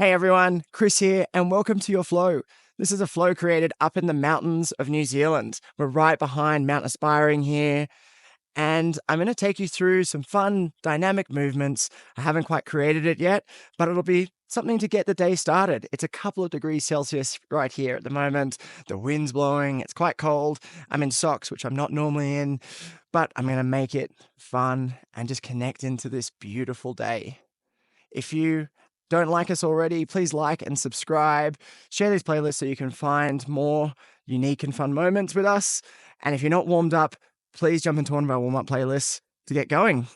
Hey everyone, Chris here, and welcome to your flow. This is a flow created up in the mountains of New Zealand. We're right behind Mount Aspiring here, and I'm going to take you through some fun, dynamic movements. I haven't quite created it yet, but it'll be something to get the day started. It's a couple of degrees Celsius right here at the moment. The wind's blowing, it's quite cold. I'm in socks, which I'm not normally in, but I'm going to make it fun and just connect into this beautiful day. If you don't like us already, please like and subscribe. Share these playlists so you can find more unique and fun moments with us. And if you're not warmed up, please jump into one of our warm-up playlists to get going.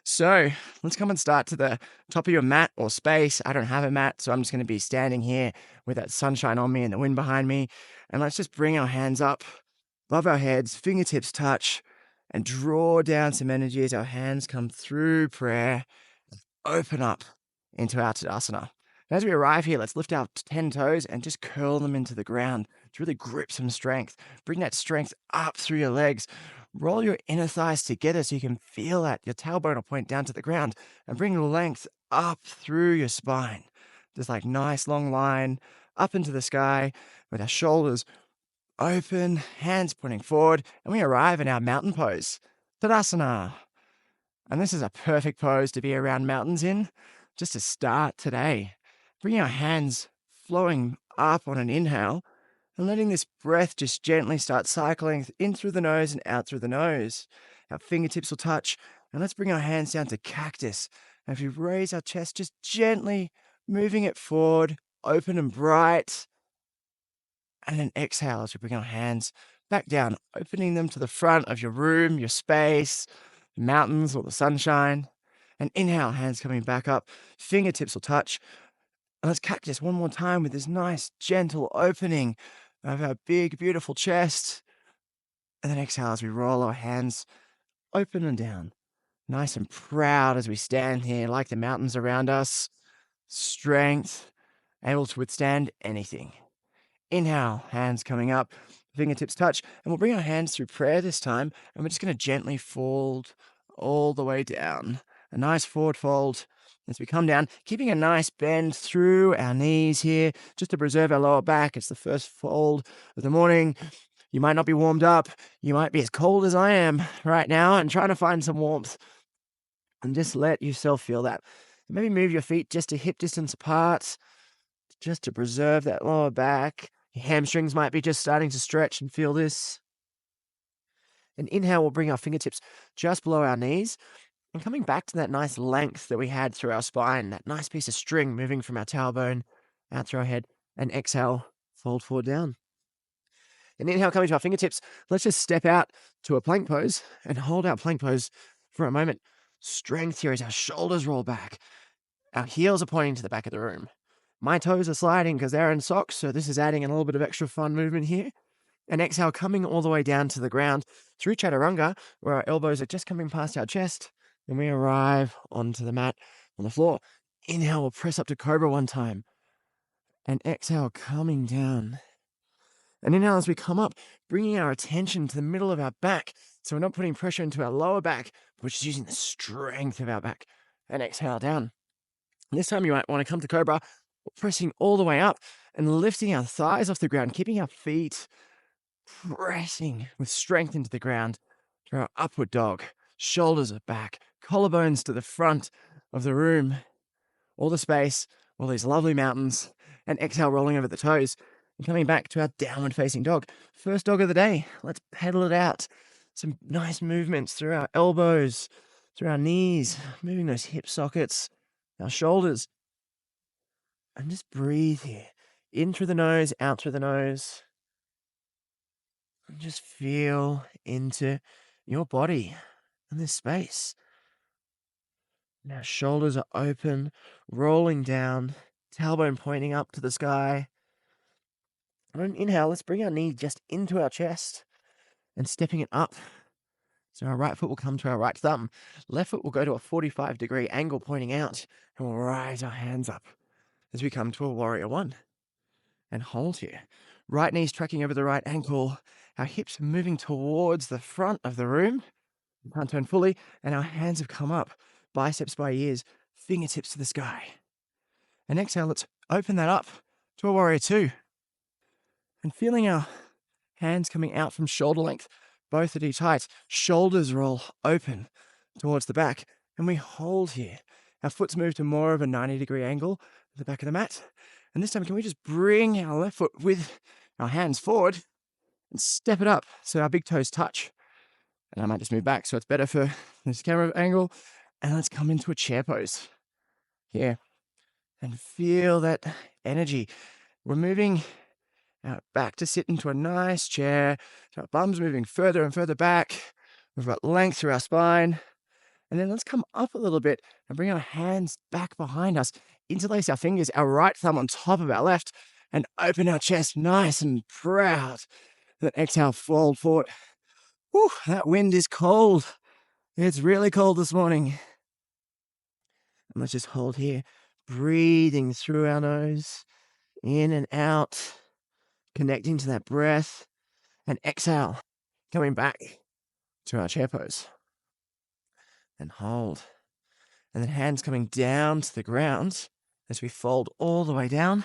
So let's come and start to the top of your mat or space. I don't have a mat, so I'm just going to be standing here with that sunshine on me and the wind behind me. And let's just bring our hands up above our heads, fingertips touch, and draw down some energy as our hands come through prayer. Open up into our Tadasana. And as we arrive here, let's lift our 10 toes and just curl them into the ground to really grip some strength. Bring that strength up through your legs. Roll your inner thighs together so you can feel that. Your tailbone will point down to the ground and bring the length up through your spine. Just like nice long line up into the sky with our shoulders open, hands pointing forward, and we arrive in our mountain pose, Tadasana. And this is a perfect pose to be around mountains in, just to start today. Bring our hands flowing up on an inhale and letting this breath just gently start cycling in through the nose and out through the nose. Our fingertips will touch, and let's bring our hands down to cactus. And if we raise our chest, just gently moving it forward, open and bright. And then exhale as we bring our hands back down, opening them to the front of your room, your space, mountains or the sunshine. And inhale, hands coming back up, fingertips will touch. And let's cactus one more time with this nice, gentle opening of our big, beautiful chest. And then exhale as we roll our hands open and down. Nice and proud as we stand here, like the mountains around us. Strength, able to withstand anything. Inhale, hands coming up, fingertips touch, and we'll bring our hands through prayer this time, and we're just going to gently fold all the way down. A nice forward fold as we come down, keeping a nice bend through our knees here, just to preserve our lower back. It's the first fold of the morning. You might not be warmed up. You might be as cold as I am right now and trying to find some warmth. And just let yourself feel that. Maybe move your feet just to hip distance apart, just to preserve that lower back. Your hamstrings might be just starting to stretch and feel this. And inhale, we'll bring our fingertips just below our knees and coming back to that nice length that we had through our spine, that nice piece of string moving from our tailbone out through our head. And exhale, fold forward down. And inhale, coming to our fingertips, let's just step out to a plank pose and hold our plank pose for a moment. Strength here as our shoulders roll back. Our heels are pointing to the back of the room. My toes are sliding because they're in socks, so this is adding a little bit of extra fun movement here. And exhale, coming all the way down to the ground through chaturanga, where our elbows are just coming past our chest, and we arrive onto the mat on the floor. Inhale, we'll press up to Cobra one time. And exhale, coming down. And inhale as we come up, bringing our attention to the middle of our back, so we're not putting pressure into our lower back, but just using the strength of our back. And exhale down. And this time you might want to come to Cobra, pressing all the way up and lifting our thighs off the ground, keeping our feet pressing with strength into the ground to our upward dog. Shoulders are back, collarbones to the front of the room. All the space, all these lovely mountains, and exhale, rolling over the toes and coming back to our downward facing dog. First dog of the day. Let's pedal it out. Some nice movements through our elbows, through our knees, moving those hip sockets, our shoulders. And just breathe here. In through the nose, out through the nose. And just feel into your body and this space. Now shoulders are open, rolling down, tailbone pointing up to the sky. On an inhale, let's bring our knee just into our chest and stepping it up. So our right foot will come to our right thumb. Left foot will go to a 45-degree angle pointing out, and we'll rise our hands up as we come to a warrior one. And hold here. Right knee's tracking over the right ankle. Our hips are moving towards the front of the room. We can't turn fully, and our hands have come up. Biceps by ears, fingertips to the sky. And exhale, let's open that up to a warrior two. And feeling our hands coming out from shoulder length, both at each height. Shoulders roll open towards the back. And we hold here. Our foot's moved to more of a 90-degree angle at the back of the mat. And this time, can we just bring our left foot with our hands forward and step it up so our big toes touch? And I might just move back so it's better for this camera angle. And let's come into a chair pose here and feel that energy. We're moving our back to sit into a nice chair. So our bum's moving further and further back. We've got length through our spine. And then let's come up a little bit and bring our hands back behind us. Interlace our fingers, our right thumb on top of our left, and open our chest nice and proud. And then exhale, fold forward. Whew, that wind is cold. It's really cold this morning. And let's just hold here, breathing through our nose, in and out, connecting to that breath, and exhale, coming back to our chair pose. And hold. And then hands coming down to the ground as we fold all the way down.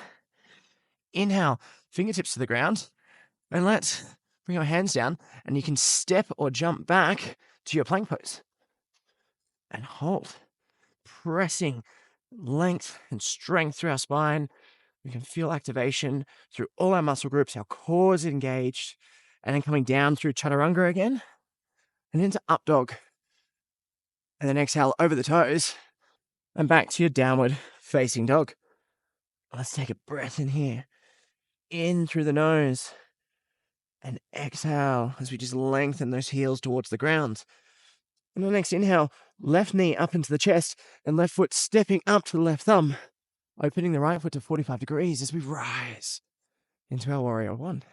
Inhale, fingertips to the ground. And let's bring our hands down, and you can step or jump back to your plank pose. And hold. Pressing length and strength through our spine. We can feel activation through all our muscle groups. Our core is engaged. And then coming down through chaturanga again. And into up dog. And then exhale over the toes. And back to your downward facing dog. Let's take a breath in here. In through the nose. And exhale as we just lengthen those heels towards the ground. And the next inhale, left knee up into the chest and left foot stepping up to the left thumb. Opening the right foot to 45 degrees as we rise into our warrior one.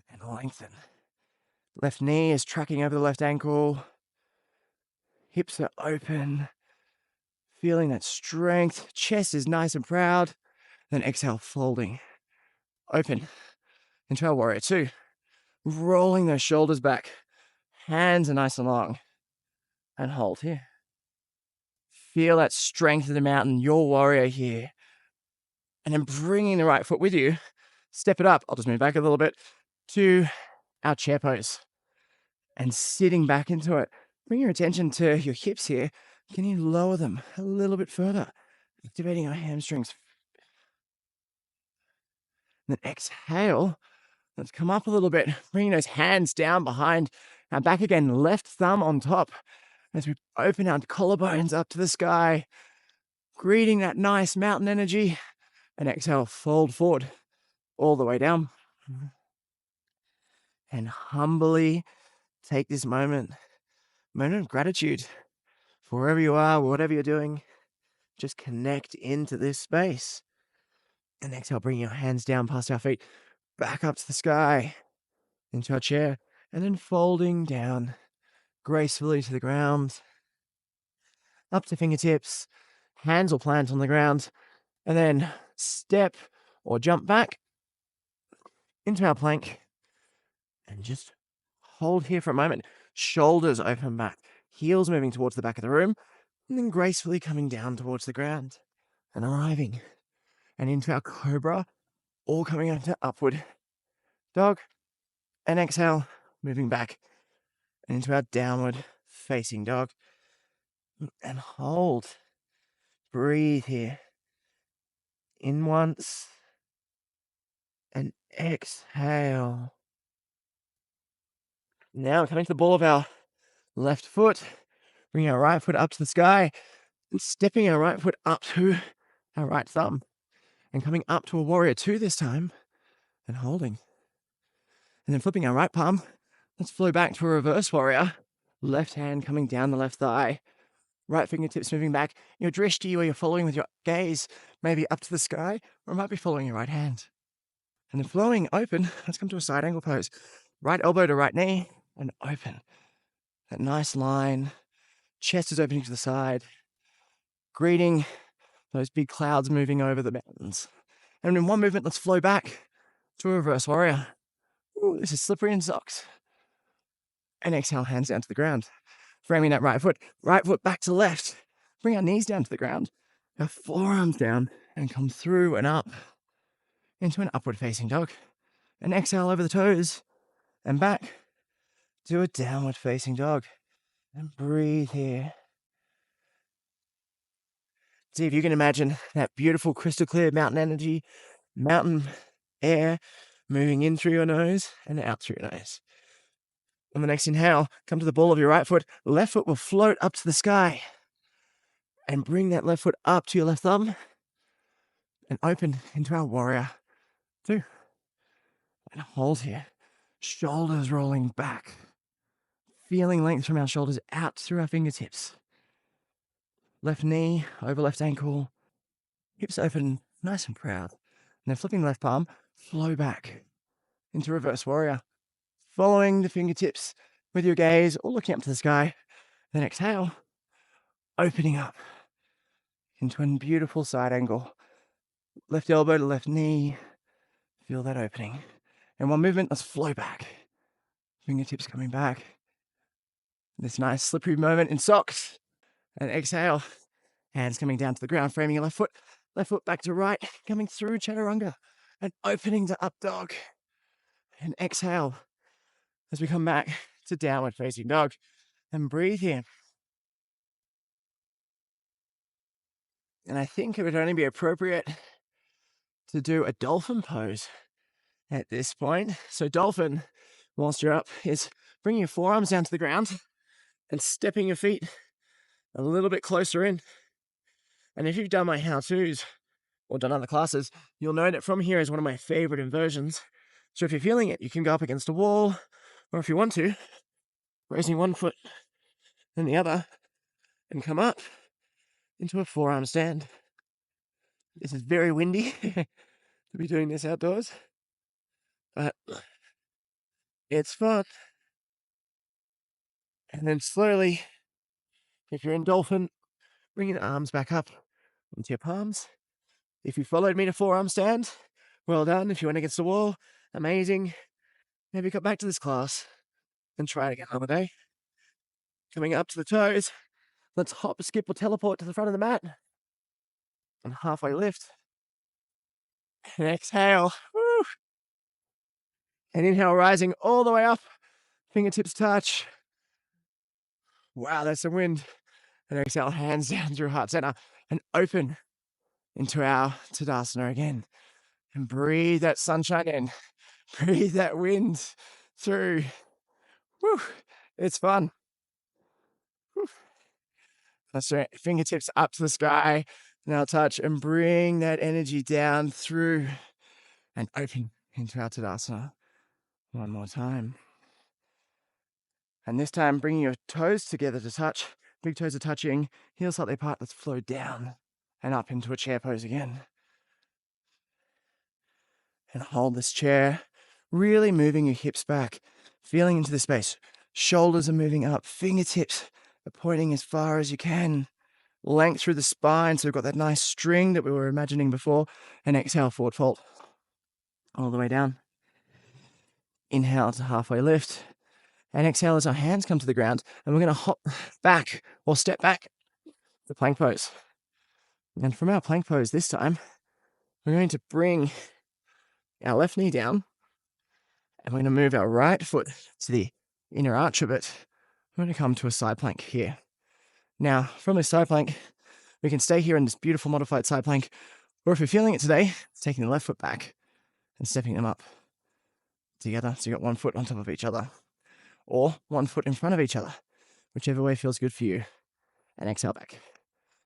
And lengthen. Left knee is tracking over the left ankle. Hips are open. Feeling that strength. Chest is nice and proud. Then exhale, folding. Open into our warrior two. Rolling those shoulders back. Hands are nice and long. And hold here. Feel that strength of the mountain, your warrior here. And then bringing the right foot with you. Step it up. I'll just move back a little bit to our chair pose. And sitting back into it. Bring your attention to your hips here. Can you lower them a little bit further? Activating our hamstrings. And then exhale. Let's come up a little bit. Bringing those hands down behind our back again. Left thumb on top. As we open our collarbones up to the sky. Greeting that nice mountain energy. And exhale, fold forward. All the way down. And humbly take this moment of gratitude for wherever you are, whatever you're doing. Just connect into this space. And exhale, bring your hands down past our feet, back up to the sky, into our chair, and then folding down gracefully to the ground, up to fingertips, hands will plant on the ground, and then step or jump back into our plank, and just hold here for a moment. Shoulders open back, heels moving towards the back of the room, and then gracefully coming down towards the ground and arriving. And into our Cobra, all coming up to upward dog. And exhale, moving back. And into our downward facing dog. And hold. Breathe here. In once. And exhale. Now coming to the ball of our left foot. Bring our right foot up to the sky. And stepping our right foot up to our right thumb. And coming up to a warrior two this time. And holding. And then flipping our right palm. Let's flow back to a reverse warrior. Left hand coming down the left thigh. Right fingertips moving back. Your drishti, where you're following with your gaze, maybe up to the sky, or it might be following your right hand. And then flowing open, let's come to a side angle pose. Right elbow to right knee, and open. That nice line. Chest is opening to the side. Greeting those big clouds moving over the mountains. And in one movement, let's flow back to a reverse warrior. Ooh, this is slippery in socks. And exhale, hands down to the ground. Framing that right foot back to left. Bring our knees down to the ground. Our forearms down. and come through and up into an upward facing dog. And exhale over the toes and back to a downward facing dog. And breathe here. See if you can imagine that beautiful crystal clear mountain energy, mountain air moving in through your nose and out through your nose. On the next inhale, come to the ball of your right foot. Left foot will float up to the sky. And bring that left foot up to your left thumb and open into our warrior 2. And hold here. Shoulders rolling back. Feeling length from our shoulders out through our fingertips. Left knee over left ankle. Hips open, nice and proud. And then flipping the left palm, flow back into reverse warrior. Following the fingertips with your gaze or looking up to the sky. Then exhale, opening up into a beautiful side angle. Left elbow to left knee. Feel that opening. And one movement, let's flow back. Fingertips coming back. This nice slippery moment in socks. And exhale. Hands coming down to the ground, framing your left foot. Left foot back to right, coming through chaturanga. And opening to up dog. And exhale as we come back to downward facing dog. And breathe here. And I think it would only be appropriate to do a dolphin pose at this point. So dolphin, whilst you're up, is bringing your forearms down to the ground and stepping your feet a little bit closer in. And if you've done my how-tos or done other classes, you'll know that from here is one of my favorite inversions. So if you're feeling it, you can go up against a wall, or if you want to, raising one foot and the other and come up into a forearm stand. This is very windy to be doing this outdoors, but it's fun. And then slowly, if you're in dolphin, bring your arms back up onto your palms. If you followed me to forearm stand, well done. If you went against the wall, amazing. Maybe come back to this class and try it again another day. Coming up to the toes, let's hop, skip, or teleport to the front of the mat. And halfway lift. And exhale. Woo! And inhale, rising all the way up. Fingertips touch. Wow, there's some wind. And exhale, hands down through heart center. And open into our Tadasana again. And breathe that sunshine in. Breathe that wind through. Woo! It's fun. Woo. That's right. Fingertips up to the sky. Now touch and bring that energy down through and open into our Tadasana. One more time. And this time, bringing your toes together to touch. Big toes are touching. Heels slightly apart. Let's flow down and up into a chair pose again. And hold this chair. Really moving your hips back. Feeling into the space. Shoulders are moving up. Fingertips are pointing as far as you can. Length through the spine. So we've got that nice string that we were imagining before. And exhale, forward fold. All the way down. Inhale to halfway lift. And exhale as our hands come to the ground. And we're going to hop back or step back to plank pose. And from our plank pose this time, we're going to bring our left knee down. And we're going to move our right foot to the inner arch of it. We're going to come to a side plank here. Now, from this side plank, we can stay here in this beautiful modified side plank. Or if you're feeling it today, taking the left foot back and stepping them up together. So you've got one foot on top of each other. Or one foot in front of each other. Whichever way feels good for you. And exhale back.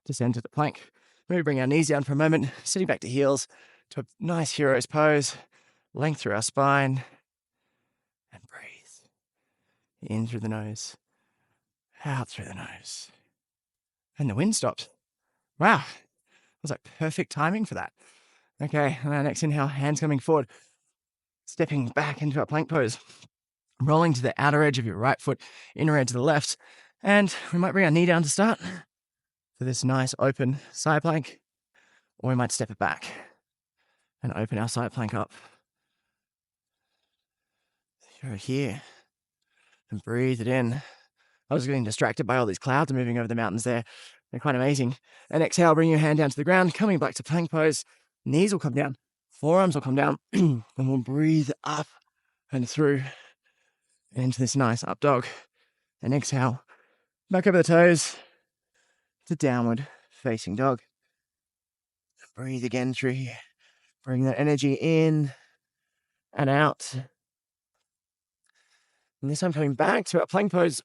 Descend to the plank. Maybe bring our knees down for a moment. Sitting back to heels to a nice hero's pose. Length through our spine. And breathe. In through the nose. Out through the nose. And the wind stopped. Wow. That was like perfect timing for that. Okay, and our next inhale, hands coming forward. Stepping back into our plank pose. Rolling to the outer edge of your right foot, inner edge of the left. And we might bring our knee down to start for this nice open side plank. Or we might step it back and open our side plank up. Go here and breathe it in. I was getting distracted by all these clouds moving over the mountains there. They're quite amazing. And exhale, bring your hand down to the ground, coming back to plank pose. Knees will come down, forearms will come down, and we'll breathe up and through into this nice up dog. And exhale, back over the toes to downward facing dog. Breathe again through here. Bring that energy in and out. And this time coming back to our plank pose.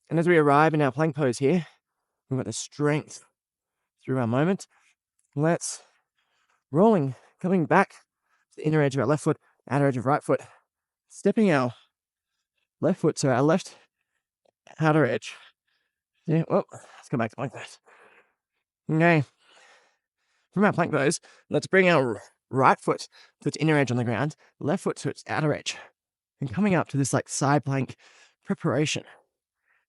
And as we arrive in our plank pose here, we've got the strength through our moment. Let's rolling, coming back to the inner edge of our left foot, outer edge of right foot, stepping our left foot to our left outer edge. Yeah, well, let's go back to plank pose. Okay. From our plank pose, let's bring our right foot to its inner edge on the ground, left foot to its outer edge, and coming up to this like side plank preparation.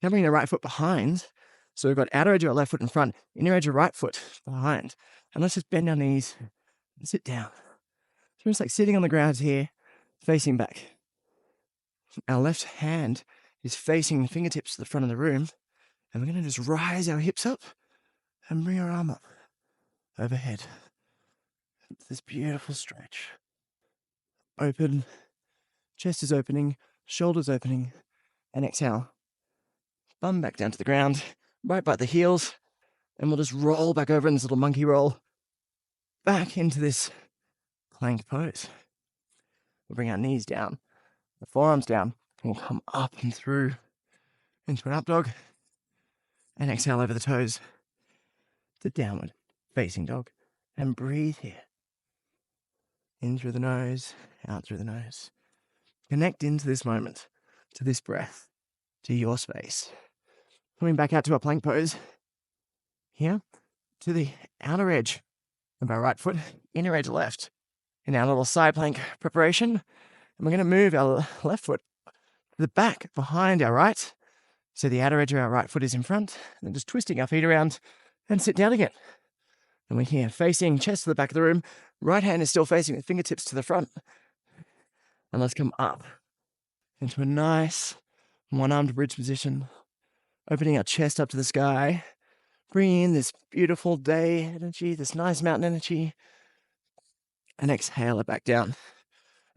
Now bring the right foot behind. So we've got outer edge of our left foot in front, inner edge of right foot behind. And let's just bend our knees and sit down. So it's like sitting on the ground here, facing back. Our left hand is facing the fingertips to the front of the room. And we're going to just rise our hips up and bring our arm up overhead. This beautiful stretch. Open, chest is opening, shoulders opening, and exhale. Bum back down to the ground, right by the heels, and we'll just roll back over in this little monkey roll back into this plank pose. We'll bring our knees down, the forearms down, and we'll come up and through into an up dog, and exhale over the toes to downward facing dog, and breathe here. In through the nose, out through the nose. Connect into this moment, to this breath, to your space. Coming back out to our plank pose. Here, to the outer edge of our right foot, inner edge left. In our little side plank preparation. And we're going to move our left foot to the back behind our right. So the outer edge of our right foot is in front. And then just twisting our feet around and sit down again. And we're here facing chest to the back of the room. Right hand is still facing with fingertips to the front. And let's come up into a nice one-armed bridge position. Opening our chest up to the sky. Bringing in this beautiful day energy, this nice mountain energy. And exhale it back down.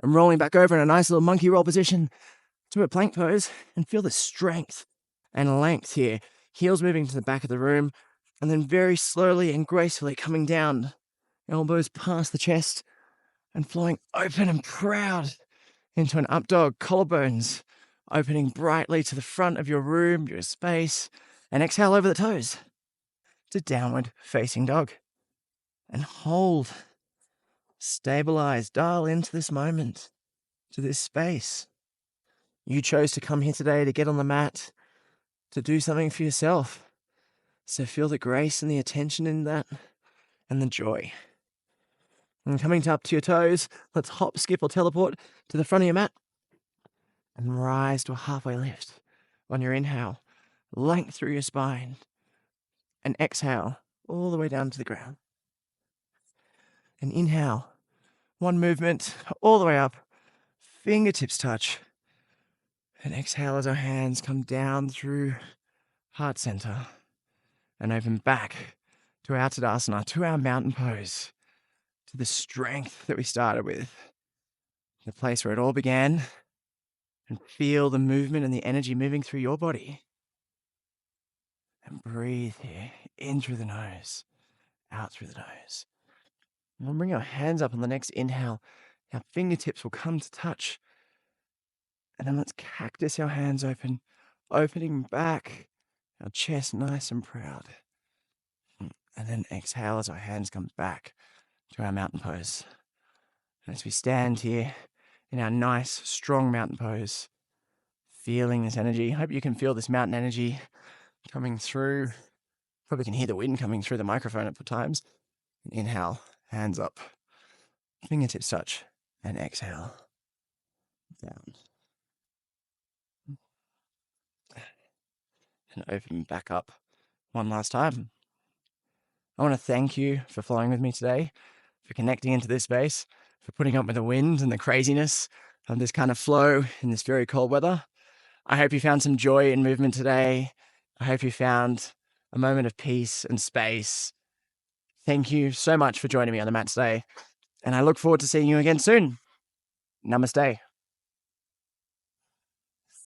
And rolling back over in a nice little monkey roll position to a plank pose. And feel the strength and length here. Heels moving to the back of the room. And then very slowly and gracefully coming down. Elbows past the chest. And flowing open and proud into an up dog. Collarbones opening brightly to the front of your room, your space. And exhale over the toes to downward facing dog. And hold. Stabilize. Dial into this moment, to this space. You chose to come here today to get on the mat, to do something for yourself. So feel the grace and the attention in that, and the joy. And coming up to your toes, let's hop, skip, or teleport to the front of your mat. And rise to a halfway lift. On your inhale, length through your spine. And exhale, all the way down to the ground. And inhale, one movement, all the way up. Fingertips touch. And exhale as our hands come down through heart center. And open back to our Tadasana, to our mountain pose. To the strength that we started with. The place where it all began. And feel the movement and the energy moving through your body. And breathe here, in through the nose, out through the nose. And we'll bring our hands up on the next inhale. Our fingertips will come to touch. And then let's cactus our hands open, opening back, our chest nice and proud. And then exhale as our hands come back to our mountain pose. And as we stand here in our nice, strong mountain pose, feeling this energy. Hope you can feel this mountain energy coming through. Probably can hear the wind coming through the microphone at times. Inhale, hands up, fingertips touch, and exhale, down. And open back up one last time. I want to thank you for flowing with me today, for connecting into this space, for putting up with the wind and the craziness this kind of flow in this very cold weather. I hope you found some joy in movement today. I hope you found a moment of peace and space. Thank you so much for joining me on the mat today, and I look forward to seeing you again soon. Namaste.